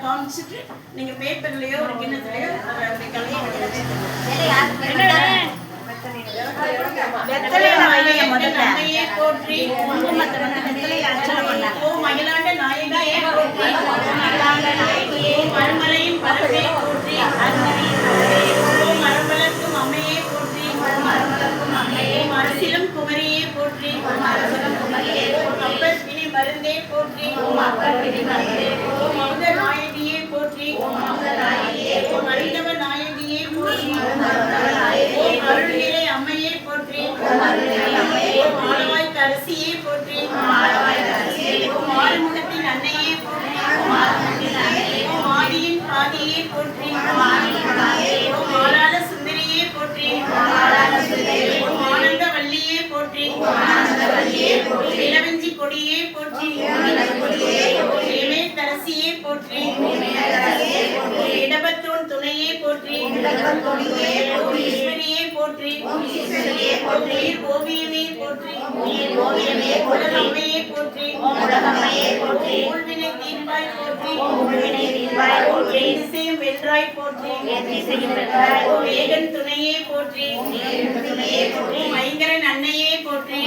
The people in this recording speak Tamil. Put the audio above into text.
காமிச்சிட்டு நீங்க பேப்பர்லயோ ஒரு கிண்ணத்துலயோ அப்படி கலையை அம்மையே போற்றி குங்குமத்தை வந்து வெத்தலையில அர்ச்சனை பண்ணாங்க. ஓ மயிலாண்ட நாயகியே போற்றி மறுமலையும் பரப்பே போற்றி ஓ மரமலர்க்கும் அம்மையே போற்றி அரசிலும் குமரியே போற்றி அப்பர் பிணி மருந்தே போற்றி ஓ மௌத நாயகியே போற்றி ஓ மருந்தவ நாயகியே போற்றி ஓ அருள்நிலை அம்மையே போற்றி ஓ மாலவாய்க்கு அரசியே போற்றி ஓ மாறுமுகத்தின் அன்னையே போற்றி ஓ ஆதியின் பாதியே போற்றி ஓ மாலாத சுந்தரியே போற்றி ஓ ஆனந்த வள்ளியே போற்றி இளவஞ்சி கொடியே போற்றி இமே தரசியே போற்றி இடபத்தோன் துணையே போற்றி ஈஸ்வரியே போற்றி உயிர் ஓவியமே போற்றி உலகம்மையே போற்றி ஊழ்வினை தீர்ப்பாய் போற்றி திசையும் வென்றாய் போற்றி வேகன் துணையே போற்றி மைங்கரன் அன்னையே போற்றி